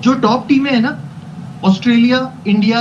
जो टॉप टीमें है ना, Australia, India,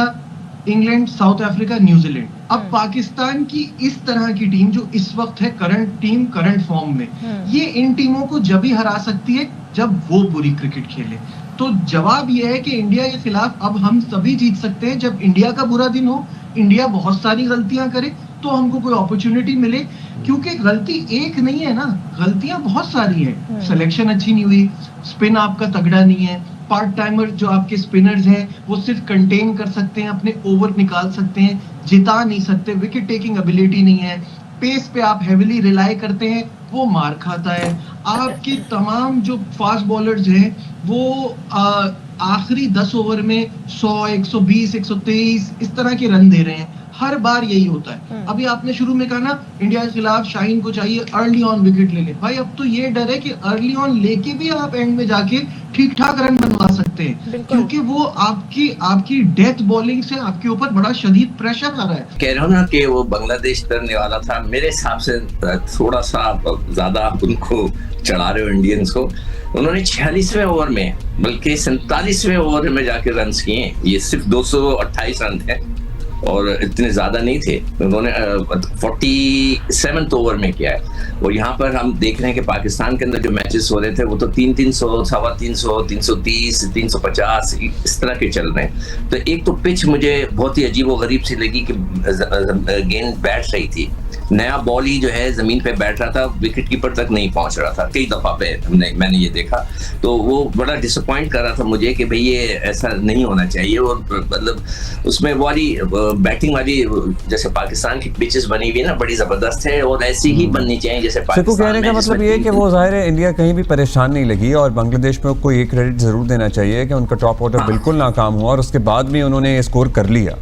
England, south Africa, New Zealand, अब पाकिस्तान की इस तरह की टीम जो इस वक्त है करंट टीम, करंट फॉर्म में, ये इन टीमों को जब ही हरा सकती है जब वो बुरी क्रिकेट खेले। तो जवाब ये है कि इंडिया के खिलाफ अब हम सभी जीत सकते हैं जब इंडिया का बुरा दिन हो, इंडिया बहुत सारी गलतियां करे तो हमको कोई अपॉर्चुनिटी मिले, क्योंकि गलती एक नहीं है ना, गलतियां बहुत सारी हैं। सिलेक्शन अच्छी नहीं हुई, स्पिन आपका तगड़ा नहीं है, पार्ट टाइमर जो आपके स्पिनर्स हैं वो सिर्फ कंटेन कर सकते हैं, अपने ओवर निकाल सकते हैं, जिता नहीं सकते, विकेट टेकिंग एबिलिटी नहीं है, पेस पे आप हेविली रिलाई करते हैं, वो मार खाता है। आपके तमाम जो फास्ट बॉलर्स हैं वो आखिरी 10 ओवर में 100, 120, 123 इस तरह के रन दे रहे हैं, हर बार यही होता है। अभी आपने शुरू में कहा ना इंडिया के खिलाफ शाहीन को चाहिए अर्ली ऑन विकेट ले ले, भाई अब तो ये डर है कि अर्ली ऑन लेके भी आप एंड में जाके ठीक ठाक रन बनवा सकते हैं, क्योंकि वो आपकी डेथ बॉलिंग से आपके ऊपर बड़ा शदीद प्रेशर आ रहा है। कह रहा हूँ ना कि वो बांग्लादेश करने वाला था, मेरे हिसाब से थोड़ा सा ज्यादा उनको चढ़ा रहे हो इंडियंस को। उन्होंने 46वें ओवर में बल्कि 47वें ओवर में जाके रन किए, ये सिर्फ 228 रन थे और इतने ज्यादा नहीं थे, उन्होंने 47th ओवर में किया है। और यहाँ पर हम देख रहे हैं कि पाकिस्तान के अंदर जो मैचेस हो रहे थे वो तो 300, 350, 330, 350 इस तरह के चल रहे हैं। तो एक तो पिच मुझे बहुत ही अजीब व गरीब सी लगी कि गेंद बैठ रही थी, नया बॉल ही जो है जमीन पे बैठ रहा था, विकेट कीपर तक नहीं पहुंच रहा था, कई दफा पे मैंने ये देखा, तो वो बड़ा डिसअपॉइंट कर रहा था मुझे कि भाई ये ऐसा नहीं होना चाहिए। और मतलब उसमें वाली बैटिंग वाली जैसे पाकिस्तान की पिचेस बनी हुई है ना, बड़ी जबरदस्त है और ऐसी ही बननी चाहिए जैसे पाकिस्तान। कहने का मतलब ये है कि वो जाहिर है इंडिया कहीं भी परेशान नहीं लगी, और बांग्लादेश में को ये क्रेडिट जरूर देना चाहिए कि उनका टॉप ऑर्डर बिल्कुल नाकाम हुआ और उसके बाद भी उन्होंने स्कोर कर लिया।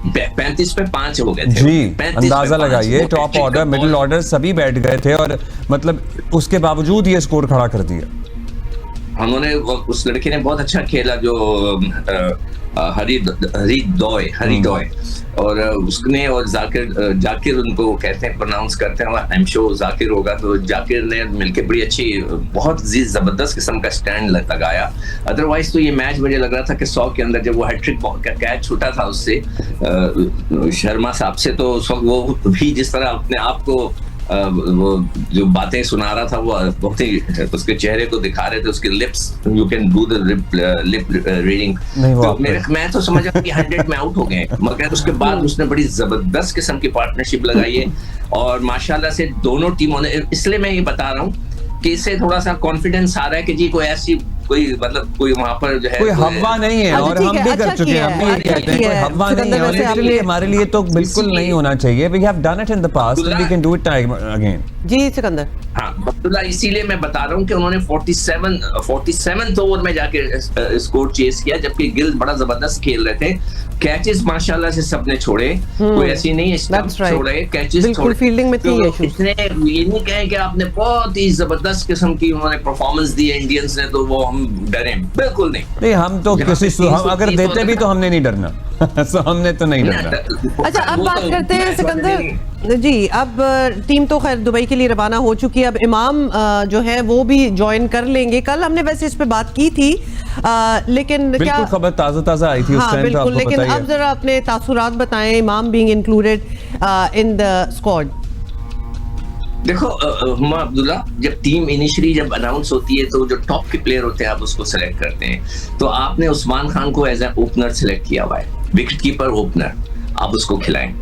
35 पे 5 हो गए थे जी, अंदाजा लगाइए, टॉप ऑर्डर, मिडिल ऑर्डर सभी बैठ गए थे और मतलब उसके बावजूद ये स्कोर खड़ा कर दिया। उन्होंने उस लड़के ने बहुत अच्छा खेला जो हरी डॉय और उसने और जाकिर उनको कहते हैं, प्रोनाउंस करते हैं, आई एम श्योर जाकिर होगा, तो जाकिर ने मिलके बड़ी अच्छी बहुत जबरदस्त किस्म का स्टैंड लगाया। अदरवाइज तो ये मैच मुझे लग रहा था कि 100 के अंदर जब वो हैट्रिक का कैच छूटा था उससे शर्मा साहब से, तो वो भी जिस तरह अपने आप को वो जो बातें सुना रहा था वो बहुत ही उसके चेहरे को दिखा रहे थे, उसके lips, you can do the lip reading, तो मैं तो समझा कि 100 में आउट हो गए, मगर उसके बाद उसने बड़ी जबरदस्त किस्म की पार्टनरशिप लगाई है और माशाल्लाह से दोनों टीमों ने, इसलिए मैं ये बता रहा हूँ कि इससे थोड़ा सा कॉन्फिडेंस आ रहा है कि जी कोई ऐसी कोई मतलब कोई वहां पर जो है कोई हवा नहीं है, और हम भी कर चुके हैं, हम भी कहते हैं कोई हवा नहीं है, और इसलिए हमारे लिए तो बिल्कुल नहीं होना चाहिए। We have done it in the past and we can do it again. जी सिकंदर। हाँ अब्दुल्ला, इसीलिए मैं बता रहा हूँ कि उन्होंने 47th ओवर में जाके स्कोर चेस किया, जबकि गिल बड़ा जबरदस्त खेल रहे थे। कैचेस माशाल्लाह से सबने छोड़े, कोई ऐसी नहीं है स्टंप छोड़े, कैचेस छोड़े, फील्डिंग में थी इसने ये नहीं कहे कि आपने बहुत ही जबरदस्त किस्म की उन्होंने परफॉर्मेंस दी है इंडियंस ने तो वो हम डरे, बिल्कुल नहीं। हम तो किसी हम अगर देते भी तो हमने नहीं डरना सो हमने तो नहीं डरना। अच्छा अब बात करते हैं सिकंदर जी, अब टीम तो खैर दुबई के लिए रवाना हो चुकी है, अब इमाम जो है वो भी ज्वाइन कर लेंगे। कल हमने वैसे इस पे बात की थी लेकिन क्या खबर ताजा आई थी उस टाइम, बिल्कुल, लेकिन अब जरा अपने तासुरात बताएं, इमाम being included in the squad. देखो हुमा अब्दुल्ला, जब टीम इनिशियली जब अनाउंस होती है तो जो टॉप के प्लेयर होते हैं आप उसको सेलेक्ट करते हैं, तो आपने उस्मान खान को एज ए ओपनर सेलेक्ट किया हुआ है, विकेट कीपर ओपनर, आप उसको खिलाएं।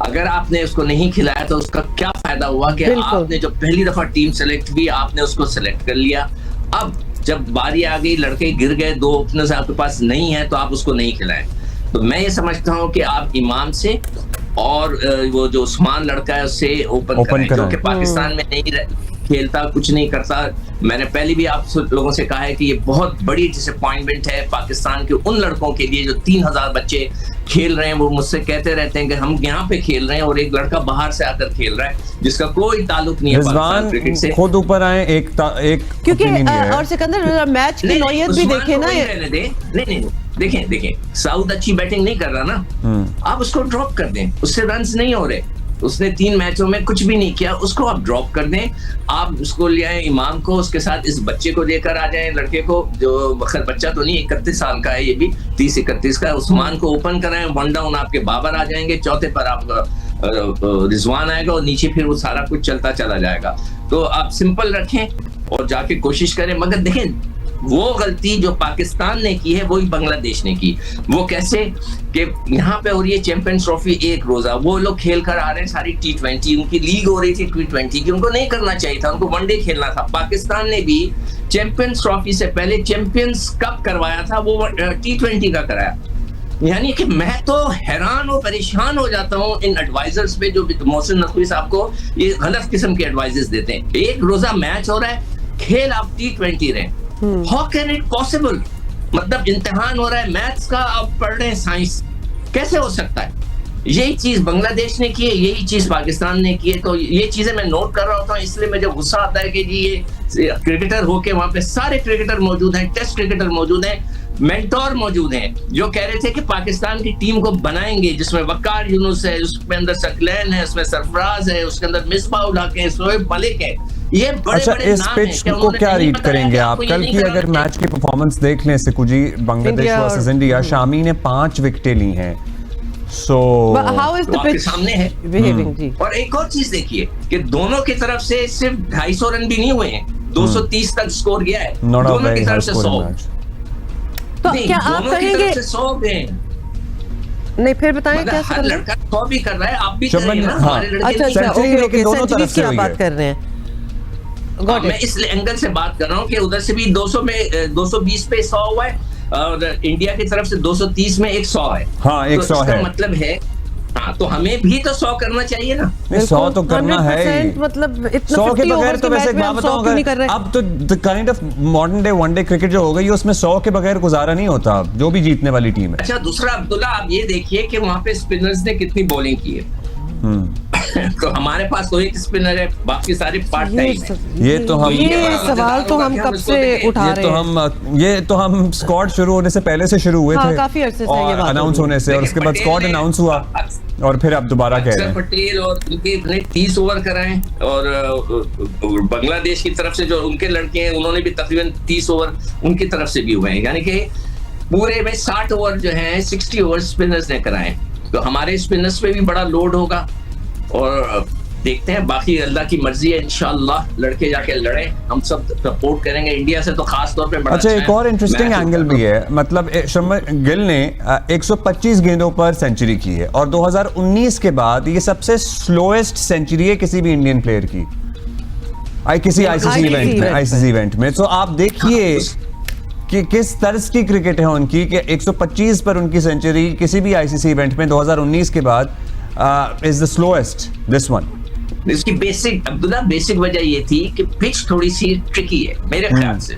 अगर आपने उसको नहीं खिलाया तो उसका क्या फायदा हुआ कि आपने जो पहली दफा टीम सेलेक्ट की आपने उसको सेलेक्ट कर लिया, अब जब बारी आ गई लड़के गिर गए, 2 ओपनर्स आपके पास नहीं है तो आप उसको नहीं खिलाएं। तो मैं ये समझता हूँ कि आप इमाम से और वो जो उस्मान लड़का है उससे ओपन करें, जो कि पाकिस्तान में नहीं खेलता, कुछ नहीं करता। मैंने पहले भी आप लोगों से कहा है कि ये बहुत बड़ी डिसअपॉइंटमेंट है पाकिस्तान के उन लड़कों के लिए जो 3000 बच्चे खेल रहे हैं। वो मुझसे कहते रहते हैं कि हम यहाँ पे खेल रहे हैं और एक लड़का बाहर से आकर खेल रहा है जिसका कोई ताल्लुक नहीं है पाकिस्तान क्रिकेट से। खुद ऊपर आए एक क्योंकि और सिकंदर मैच की नौयत भी देखे ना, नहीं देखें सऊद अच्छी बैटिंग नहीं कर रहा ना, आप उसको ड्रॉप कर दें, उससे रन्स नहीं हो रहे, उसने 3 मैचों में कुछ भी नहीं किया, उसको आप ड्रॉप कर दें, आप उसको ले आए इमाम को, उसके साथ इस बच्चे को लेकर आ जाएं, लड़के को, जो बच्चा तो नहीं 31 साल का है, ये भी 30-31 का है, उस्मान को ओपन कराएं, 1 डाउन आपके बाबर आ जाएंगे, चौथे पर आपका रिजवान आएगा और नीचे फिर वो सारा कुछ चलता चला जाएगा। तो आप सिंपल रखें और जाके कोशिश करें, मगर देखें वो गलती जो पाकिस्तान ने की है वही बांग्लादेश ने की। वो कैसे कि यहाँ पे हो रही है चैंपियंस ट्रॉफी एक रोजा, वो लोग खेल कर आ रहे हैं सारी T20, उनकी लीग हो रही थी T20 की, उनको नहीं करना चाहिए था, उनको वनडे खेलना था। पाकिस्तान ने भी चैंपियंस ट्रॉफी से पहले चैंपियंस कप करवाया था, वो T20 का कराया। यानी कि मैं तो हैरान और परेशान हो जाता हूँ इन एडवाइजर्स पे जो मोहसिन नकवी साहब को ये गलत किस्म के एडवाइजेस देते हैं। एक रोजा मैच हो रहा है, खेल आप T20 रहे, हाउ कैन इट पॉसिबल? मतलब इम्तिहान हो रहा है मैथ्स का, आप पढ़ रहे हैं साइंस, कैसे हो सकता है? यही चीज बांग्लादेश ने की है, यही चीज पाकिस्तान ने की है। तो ये चीजें मैं नोट कर रहा होता हूँ, इसलिए मुझे गुस्सा आता है कि जी ये क्रिकेटर होके वहां पे सारे क्रिकेटर मौजूद हैं, टेस्ट क्रिकेटर मौजूद हैं, मेंटोर मौजूद हैं, जो कह रहे थे कि पाकिस्तान की टीम को बनाएंगे जिसमें वकार यूनुस है, उसके अंदर सकलैन है, उसमें सरफराज है, उसके अंदर मिसबाह उल हक है, शोएब मलिक है, ये बड़े अच्छा, बड़े इस नाम पिच हैं। को क्या रीड करेंगे आप? कल की अगर मैच की परफॉर्मेंस देख लें सिकू जी, बांग्लादेश वर्सेस इंडिया, शामी ने 5 विकेटें ली हैं। So how is the pitch सामने है बिहेविंग जी। और एक और चीज देखिए कि दोनों की तरफ से सिर्फ 250 रन भी नहीं हुए हैं, 230 तक स्कोर गया है, दोनों की तरफ से 100। तो क्या आप कहेंगे 100 गए? नहीं, फिर बताएं क्या हर लड़का 100 भी कर रहा है, आप भी कर रहे हैं ना, हमारे लड़के अच्छा नहीं अच्छा, कर रहे। सेंचुरी ओके, दोनों तरफ सेंचुरीज से की आप हुई बात है। कर रहे हैं। मैं इस एंगल से बात कर रहा हूँ कि उधर से भी 200 में 220 पे 100 हुआ है और इंडिया की तरफ से 230 में 100 है। हाँ, 100 है। मतलब है, हाँ, तो हमें भी तो 100 करना चाहिए ना। 100 तो करना है ही। 100% मतलब इतना 100 के 50 बगैर overs तो के वैसे मैच एक में बात हम 100 बताऊं, क्यों नहीं कर रहे? अब तो the kind of modern day one day cricket जो हो गई है उसमें 100 के बगैर गुजारा नहीं होता, जो भी जीतने वाली टीम है। अच्छा, दूसरा अब्दुल्ला, आप ये देखिए कि वहां पे स्पिनर्स ने कितनी बॉलिंग की है। तो हमारे पास तो एक स्पिनर है, बाकी सारे पार्ट टाइम। ये तो हम ये सवाल तो हम कब से उठा रहे हैं। ये तो हम स्क्वाड शुरू होने से पहले से शुरू हुए हाँ, थे, काफी अरसे से और ये बात अनाउंस होने से, और उसके बाद स्क्वाड अनाउंस हुआ और फिर अब दोबारा कह रहे हैं। पटेल और उनके इतने 30 ओवर कराए, और बांग्लादेश की तरफ से जो उनके लड़के हैं उन्होंने भी तकरीबन 30 ओवर उनकी तरफ से भी हुए हैं, यानी कि पूरे में 60 ओवर जो है 60 ओवर स्पिनर्स ने कराए। तो हमारे स्पिनर्स पे भी बड़ा लोड होगा और देखते हैं, बाकी अल्लाह की मर्जी है, इंशाअल्लाह लड़के जाके लड़े, हम सब सपोर्ट करेंगे इंडिया से तो खास तौर पे। अच्छा, एक और इंटरेस्टिंग एंगल भी है, मतलब शुभमन गिल ने 125 गेंदों पर सेंचुरी की है और 2019 के बाद ये सबसे स्लोएस्ट सेंचुरी है किसी भी इंडियन प्लेयर की किसी आईसीसी इवेंट में। तो आप देखिए कि किस तर्ज की क्रिकेट है उनकी कि 125 पर उनकी सेंचुरी किसी भी आईसीसी इवेंट में 2019 के बाद is the slowest this one. इसकी बेसिक वजह ये थी कि पिच थोड़ी सी ट्रिकी है मेरे ख्याल से,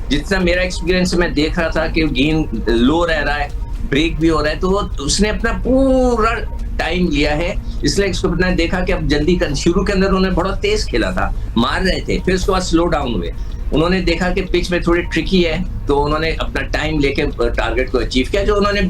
जितना मेरा एक्सपीरियंस मैं देख रहा था कि गेंद लो रह रहा है, ब्रेक भी हो रहा है, तो उसने अपना पूरा टाइम लिया है, इसलिए इसको अपना देखा कि अब जल्दी कर। शुरू के अंदर उन्होंने बहुत तेज खेला था, मार रहे थे, फिर उसके बाद स्लो डाउन हुए, उन्होंने देखा कि पिच में थोड़ी ट्रिकी है, तो उन्होंने अपना टाइम लेके टारगेट को अचीव किया, जो उन्होंने